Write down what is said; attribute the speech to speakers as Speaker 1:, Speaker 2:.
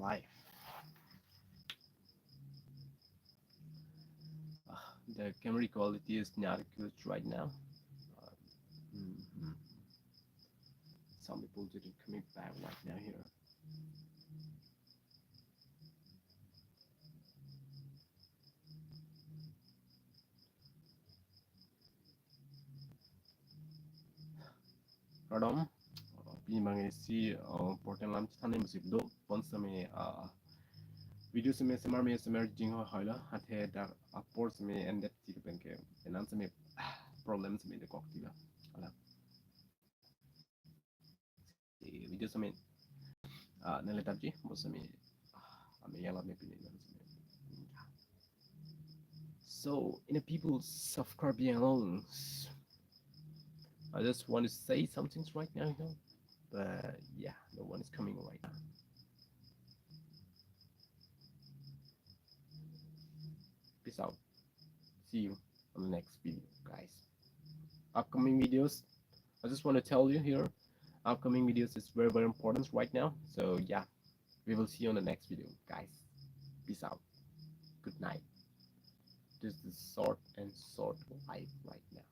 Speaker 1: life. The camera quality is not good right now. Mhm. Some people didn't commit back right now here. Radom, pinimang si portal lam chane musib do pon same video same semar me semar jing ho hoila hathe da upor same and that ti ben ke enan same problems me de kok ti la ala video same nele tabji mo same ame yala me pinin so in a people subscribe being alone. I just want to say something right now, but yeah, no one is coming right now. Peace out. See you on the next video, guys. Upcoming videos, I just want to tell you here, upcoming videos is very, very important right now. So yeah, we will see you on the next video, guys. Peace out. Good night. This is short and short life right now.